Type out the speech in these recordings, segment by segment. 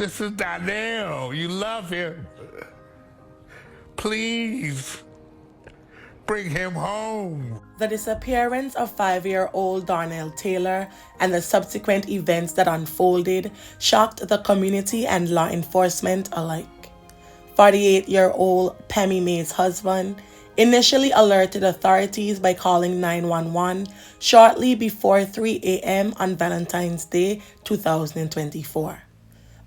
This is Darnell. You love him. Please bring him home. The disappearance of 5-year-old Darnell Taylor and the subsequent events that unfolded shocked the community and law enforcement alike. 48-year-old Pammy Maye's husband initially alerted authorities by calling 911 shortly before 3 a.m. on Valentine's Day 2024.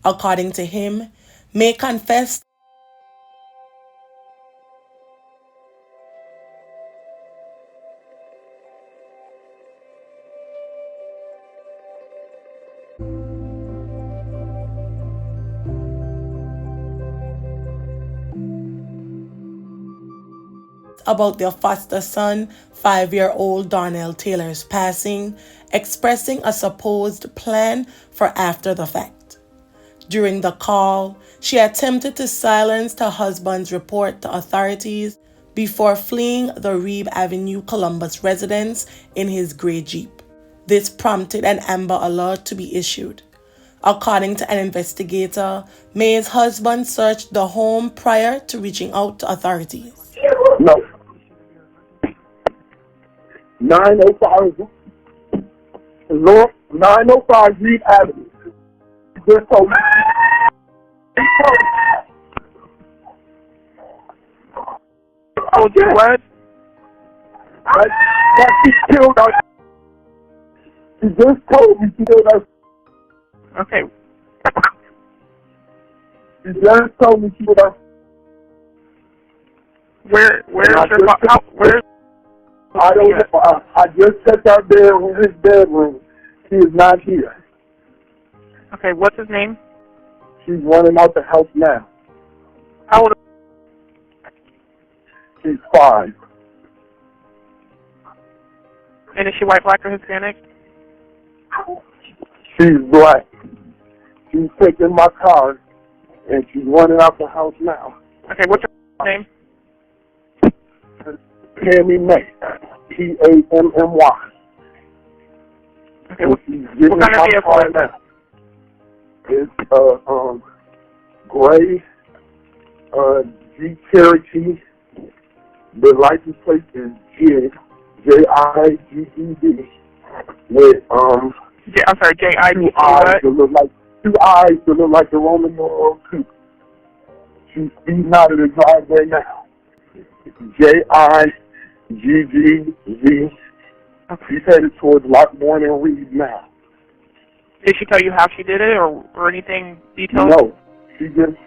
According to him, Maye confessed about their foster son, 5-year-old Darnell Taylor's passing, expressing a supposed plan for after the fact. During the call, she attempted to silence her husband's report to authorities before fleeing the Reeb Avenue Columbus residence in his gray Jeep. This prompted an Amber Alert to be issued. According to an investigator, Maye's husband searched the home prior to reaching out to authorities. No. 905 Reeb Avenue. Just told me. Oh, you what? That she killed us. She just told me she killed us. Okay. She just told me she killed us. Where's where's I don't know. I just checked out there in his bedroom. He is not here. Okay, what's his name? She's running out the house now. How old? She's 5. And is she white, black, or Hispanic? She's black. She's taking my car, and she's running out the house now. Okay, what's your name? Pammy Maye. P-A-M-M-Y. Okay, what kind of vehicle is that? It's gray Jeep Cherokee. The license plate is J-I-G-G-D with I'm sorry, J-I-G-G eyes that look like 2 eyes that look like the Roman numeral 2. She's speeding out of the driveway now. J-I-G-G-Z. She's headed towards Lockbourne and Reed now. Did she tell you how she did it or anything detailed? No. She just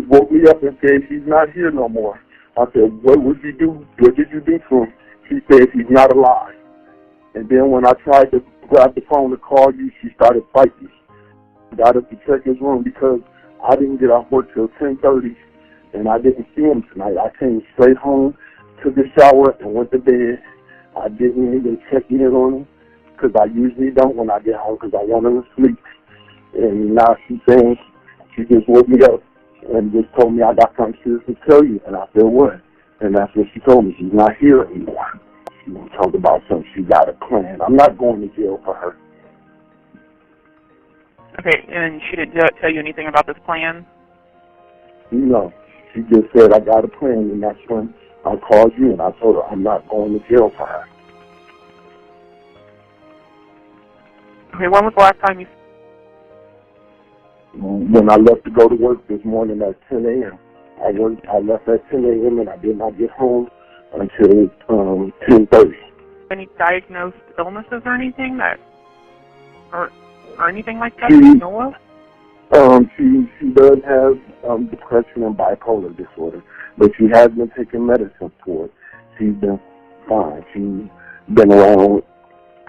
woke me up and said she's not here no more. I said, what would you do? What did you do to him? She said he's not alive. And then when I tried to grab the phone to call you, she started fighting me. Got up to check his room because I didn't get off work till 10:30 and I didn't see him tonight. I came straight home, took a shower, and went to bed. I didn't even check in on him because I usually don't when I get home because I want him to sleep. And now she's saying she just woke me up and just told me I got something serious to tell you. And I said, what? And that's what she told me. She's not here anymore. She talked about something. She got a plan. I'm not going to jail for her. Okay, and she didn't tell you anything about this plan? No. She just said, I got a plan, and that's when I called you, and I told her I'm not going to jail for her. Okay, when was the last time you... When I left to go to work this morning at 10 a.m. I left at 10 a.m. and I did not get home until 10:30. Any diagnosed illnesses or anything that... Or anything like that you know of? She does have depression and bipolar disorder, but she has been taking medicine for it. She's been fine. She's been around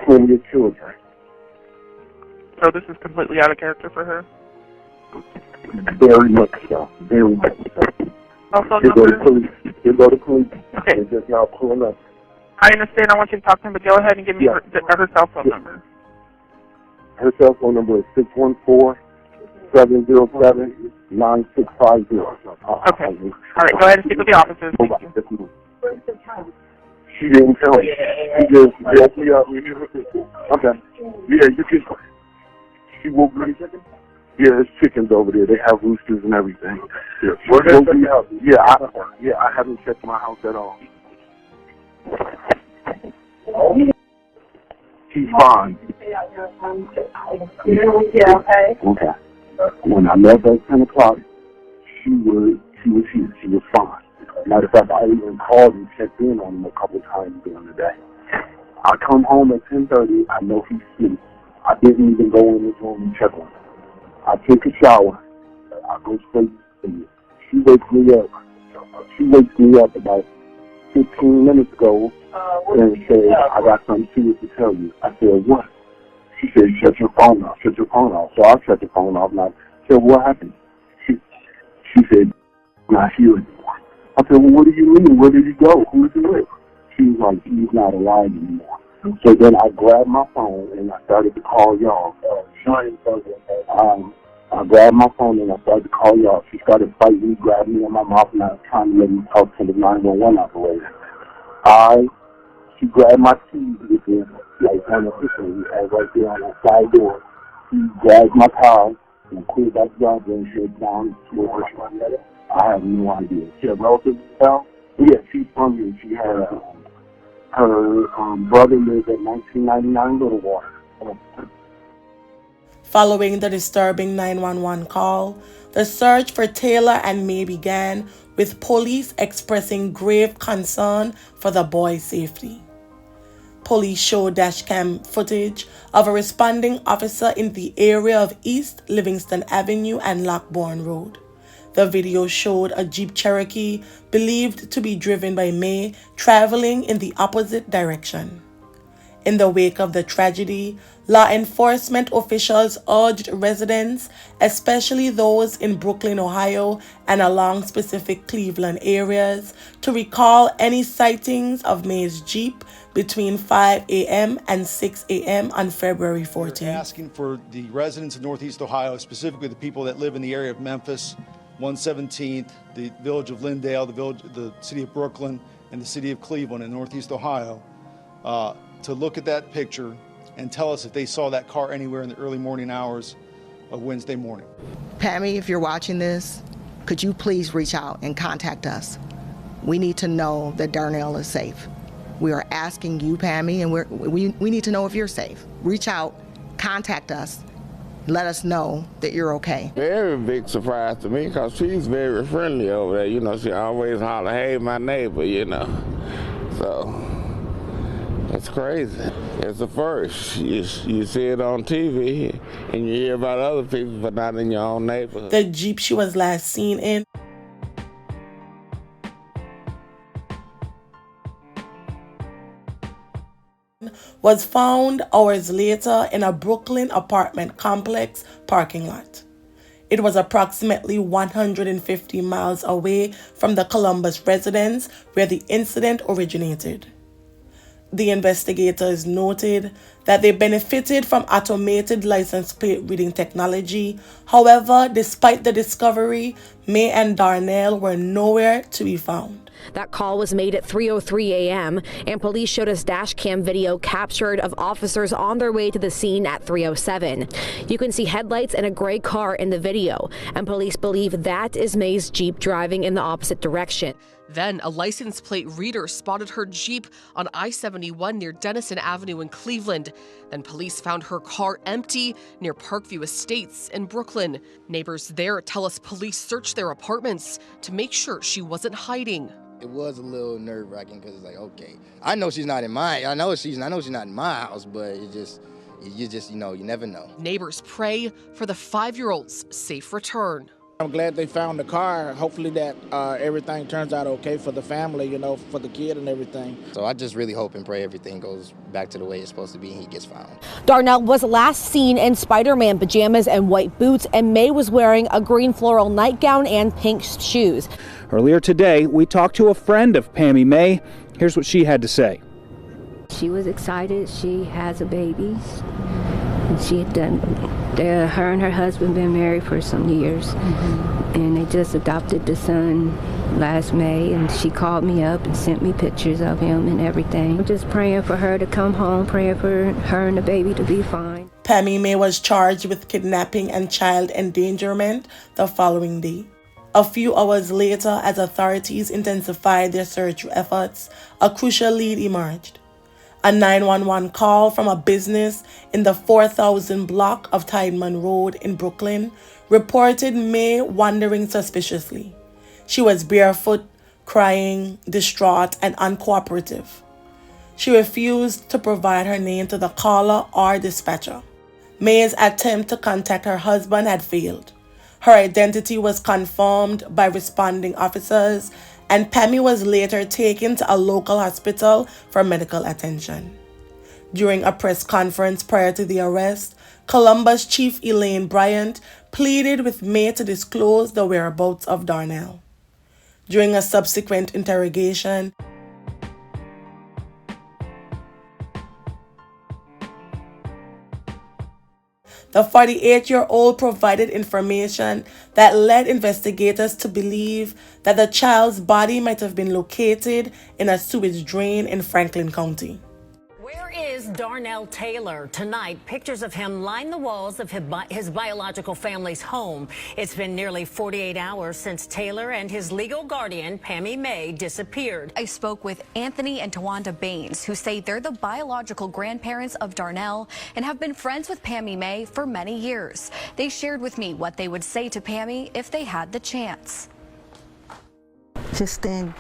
plenty of children. So this is completely out of character for her? Very much so. Very much so. Also, They go to police. Okay. They're just now pulling up. I understand. I want you to talk to him, but go ahead and give me her cell phone number. Her cell phone number is 614-707-9650. Okay. All right. Go ahead and speak with the officers. Thank you. She didn't tell me. She just woke me up. Okay. Yeah, you can. She woke me. Yeah, there's chickens over there. They have roosters and everything. Yeah, I haven't checked my house at all. She's fine. Yeah, okay. Okay. When I left at 10 o'clock, she was here. She was fine. Matter of fact, I even called and checked in on him a couple times during the day. I come home at 10:30. I know he's asleep. I didn't even go in his room and check on him. I take a shower. I go straight to sleep. She wakes me up. She wakes me up about 15 minutes ago and said, I got something serious to tell you. I said, what? She said, shut your phone off. Shut your phone off. So I shut the phone off and I said, what happened? She said, not here anymore. I said, well, what do you mean? Where did he go? Who is he with? She was like, he's not alive anymore. So then I grabbed my phone and I started to call y'all. I grabbed my phone and I started to call y'all. She started fighting me, grabbed me in my mouth, and I was trying to let me talk to the 911 operator. She grabbed my keys, which is like on the kitchen, right there on the side door. She grabbed my car and quit back driving and said down to her. I have no idea. She had relatives in town? Yeah, she's from here. She had her brother lived at 1999 Littlewater. Following the disturbing 911 call, the search for Taylor and Maye began, with police expressing grave concern for the boy's safety. Police showed dashcam footage of a responding officer in the area of East Livingston Avenue and Lockbourne Road. The video showed a Jeep Cherokee believed to be driven by Maye traveling in the opposite direction. In the wake of the tragedy, law enforcement officials urged residents, especially those in Brooklyn, Ohio, and along specific Cleveland areas, to recall any sightings of Maye's Jeep between 5 a.m. and 6 a.m. on February 14th. We're asking for the residents of Northeast Ohio, specifically the people that live in the area of Memphis, 117th, the village of Lindale, the city of Brooklyn, and the city of Cleveland in Northeast Ohio, to look at that picture and tell us if they saw that car anywhere in the early morning hours of Wednesday morning. Pammy, if you're watching this, could you please reach out and contact us? We need to know that Darnell is safe. We are asking you, Pammy, and we need to know if you're safe. Reach out, contact us, let us know that you're okay. Very big surprise to me because she's very friendly over there. You know, she always holler, hey, my neighbor, you know. So it's crazy. It's a first. You see it on TV and you hear about other people, but not in your own neighborhood. The Jeep she was last seen in was found hours later in a Brooklyn apartment complex parking lot. It was approximately 150 miles away from the Columbus residence where the incident originated. The investigators noted that they benefited from automated license plate reading technology. However, despite the discovery, Maye and Darnell were nowhere to be found. That call was made at 3:03 a.m. and police showed us dash cam video captured of officers on their way to the scene at 3:07. You can see headlights and a gray car in the video, and police believe that is Maye's Jeep driving in the opposite direction. Then a license plate reader spotted her Jeep on I-71 near Denison Avenue in Cleveland. Then police found her car empty near Parkview Estates in Brooklyn. Neighbors there tell us police searched their apartments to make sure she wasn't hiding. It was a little nerve-wracking because it's like, okay, I know she's not in my, I know she's not in my house, but you never know. Neighbors pray for the 5-year-old's safe return. I'm glad they found the car. Hopefully that everything turns out okay for the family, you know, for the kid and everything. So I just really hope and pray everything goes back to the way it's supposed to be and he gets found. Darnell was last seen in Spider-Man pajamas and white boots, and Maye was wearing a green floral nightgown and pink shoes. Earlier today, we talked to a friend of Pammy Maye. Here's what she had to say. She was excited. She has a baby. And she had done, her and her husband been married for some years. And they just adopted the son last May, and she called me up and sent me pictures of him and everything. I'm just praying for her to come home, praying for her and the baby to be fine. Pammy Maye was charged with kidnapping and child endangerment the following day. A few hours later, as authorities intensified their search efforts, a crucial lead emerged. A 911 call from a business in the 4000 block of Tideman Road in Brooklyn reported Maye wandering suspiciously. She was barefoot, crying, distraught, and uncooperative. She refused to provide her name to the caller or dispatcher. Maye's attempt to contact her husband had failed. Her identity was confirmed by responding officers, and Pammy was later taken to a local hospital for medical attention. During a press conference prior to the arrest, Columbus Chief Elaine Bryant pleaded with Maye to disclose the whereabouts of Darnell. During a subsequent interrogation, the 48-year-old provided information that led investigators to believe that the child's body might have been located in a sewage drain in Franklin County. Where is Darnell Taylor? Tonight, pictures of him line the walls of his biological family's home. It's been nearly 48 hours since Taylor and his legal guardian, Pammy Maye, disappeared. I spoke with Anthony and Tawanda Baines, who say they're the biological grandparents of Darnell and have been friends with Pammy Maye for many years. They shared with me what they would say to Pammy if they had the chance. Just in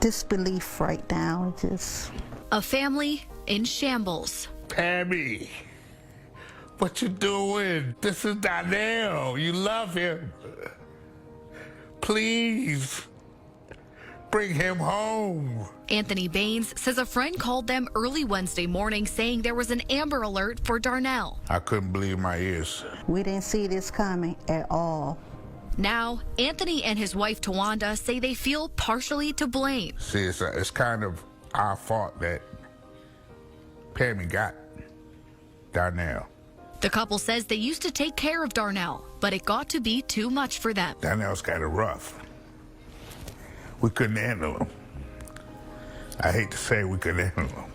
disbelief right now, A family in shambles. Pammy, what you doing? This is Darnell. You love him. Please, bring him home. Anthony Baines says a friend called them early Wednesday morning saying there was an Amber Alert for Darnell. I couldn't believe my ears. We didn't see this coming at all. Now, Anthony and his wife Tawanda say they feel partially to blame. See, it's kind of our fault that Pammy got Darnell. The couple says they used to take care of Darnell, but it got to be too much for them. Darnell's kind of rough. We couldn't handle him. I hate to say we couldn't handle him,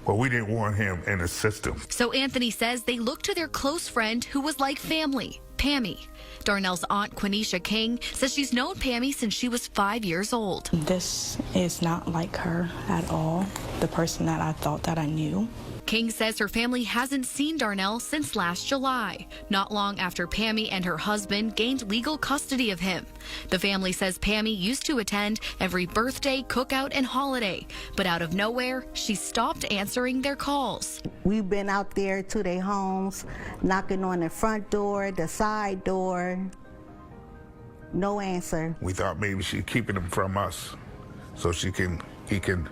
but we didn't want him in the system. So Anthony says they looked to their close friend who was like family, Pammy. Darnell's aunt, Quenisha King, says she's known Pammy since she was 5 years old. This is not like her at all, the person that I thought that I knew. King says her family hasn't seen Darnell since last July, not long after Pammy and her husband gained legal custody of him. The family says Pammy used to attend every birthday, cookout, and holiday, but out of nowhere, she stopped answering their calls. We've been out there to their homes, knocking on the front door, the side door. No answer. We thought maybe she's keeping him from us so he can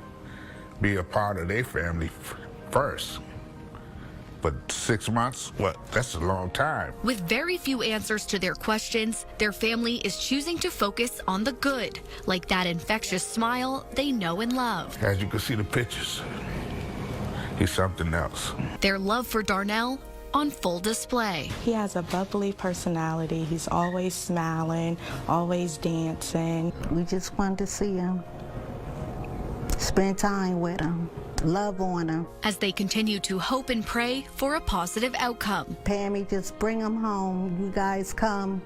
be a part of their family first. But 6 months, that's a long time. With very few answers to their questions, their family is choosing to focus on the good, like that infectious smile they know and love. As you can see the pictures, he's something else. Their love for Darnell on full display. He has a bubbly personality. He's always smiling, always dancing. We just wanted to see him, spend time with him, love on him. As they continue to hope and pray for a positive outcome. Pammy, just bring him home. You guys come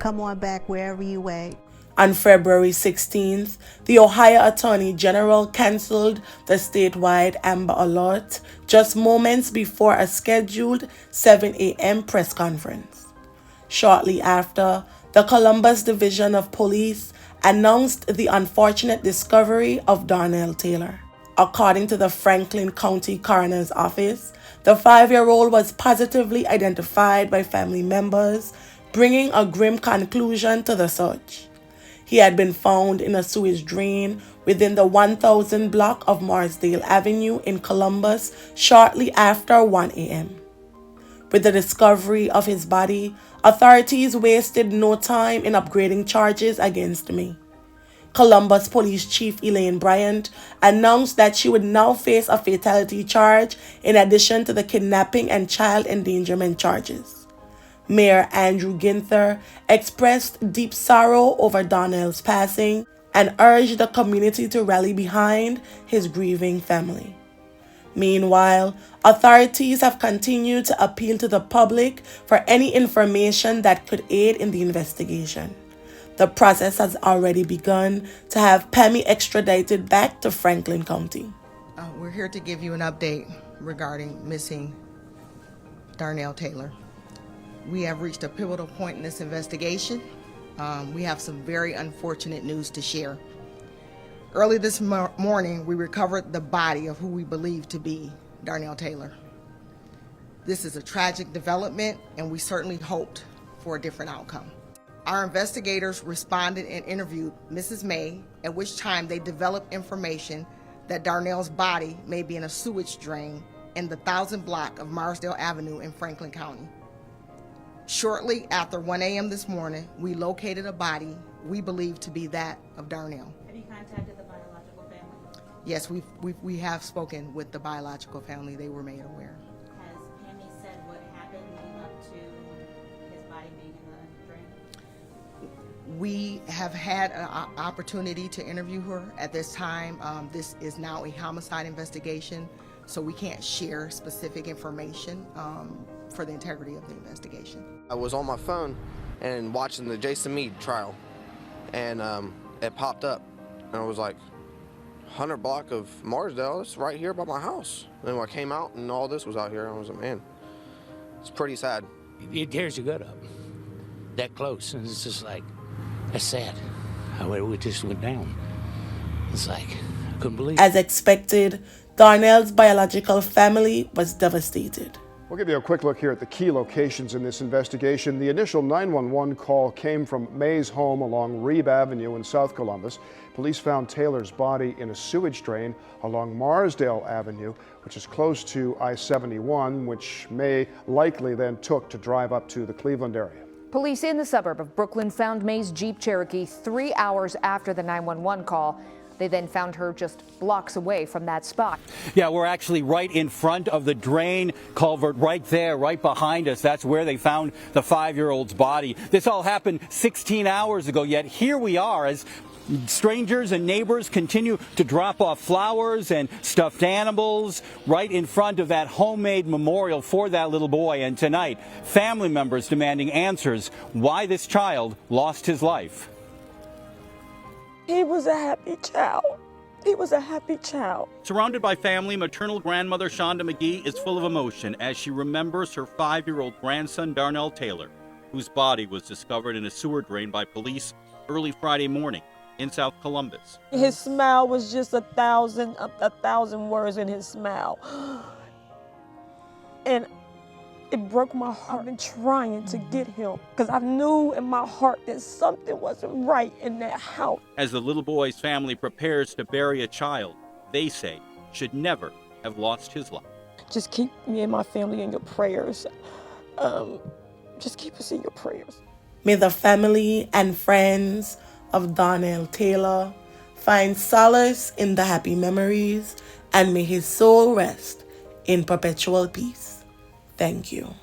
on back wherever you at. On February 16th, the Ohio Attorney General canceled the statewide Amber Alert just moments before a scheduled 7 a.m. press conference. Shortly after, the Columbus Division of Police announced the unfortunate discovery of Darnell Taylor. According to the Franklin County Coroner's Office, the 5-year-old was positively identified by family members, bringing a grim conclusion to the search. He had been found in a sewage drain within the 1000 block of Morrisdale Avenue in Columbus shortly after 1 a.m. With the discovery of his body, authorities wasted no time in upgrading charges against me. Columbus Police Chief Elaine Bryant announced that she would now face a fatality charge in addition to the kidnapping and child endangerment charges. Mayor Andrew Ginther expressed deep sorrow over Darnell's passing and urged the community to rally behind his grieving family. Meanwhile, authorities have continued to appeal to the public for any information that could aid in the investigation. The process has already begun to have Pammy extradited back to Franklin County. We're here to give you an update regarding missing Darnell Taylor. We have reached a pivotal point in this investigation. We have some very unfortunate news to share. Early this morning, we recovered the body of who we believe to be Darnell Taylor. This is a tragic development, and we certainly hoped for a different outcome. Our investigators responded and interviewed Mrs. Maye, at which time they developed information that Darnell's body may be in a sewage drain in the 1000 block of Marsdale Avenue in Franklin County. Shortly after 1 a.m. this morning, we located a body we believe to be that of Darnell. Have you contacted the biological family? Yes, we have spoken with the biological family. They were made aware. Has Pammy said what happened leading up to his body being in the drain? We have had an opportunity to interview her at this time. This is now a homicide investigation, so we can't share specific information for the integrity of the investigation. I was on my phone and watching the Jason Meade trial, and it popped up, and I was like, 100 block of Marsdale, it's right here by my house. And when I came out and all this was out here, I was like, man, it's pretty sad. It tears your gut up, that close, and it's just like, that's sad, how it just went down. It's like, I couldn't believe it. As expected, Darnell's biological family was devastated. We'll give you a quick look here at the key locations in this investigation. The initial 911 call came from Maye's home along Reeb Avenue in South Columbus. Police found Taylor's body in a sewage drain along Marsdale Avenue, which is close to I-71, which Maye likely then took to drive up to the Cleveland area. Police in the suburb of Brooklyn found Maye's Jeep Cherokee 3 hours after the 911 call. They then found her just blocks away from that spot. Yeah, we're actually right in front of the drain culvert right there, right behind us. That's where they found the 5-year-old's body. This all happened 16 hours ago, yet here we are as strangers and neighbors continue to drop off flowers and stuffed animals right in front of that homemade memorial for that little boy. And tonight, family members demanding answers why this child lost his life. He was a happy child. He was a happy child. Surrounded by family, maternal grandmother Shonda McGee is full of emotion as she remembers her 5-year-old grandson Darnell Taylor, whose body was discovered in a sewer drain by police early Friday morning in South Columbus. His smile was just a thousand words in his smile. And it broke my heart. I've been trying to get him because I knew in my heart that something wasn't right in that house. As the little boy's family prepares to bury a child they say should never have lost his life. Just keep me and my family in your prayers. Just keep us in your prayers. May the family and friends of Darnell Taylor find solace in the happy memories, and may his soul rest in perpetual peace. Thank you.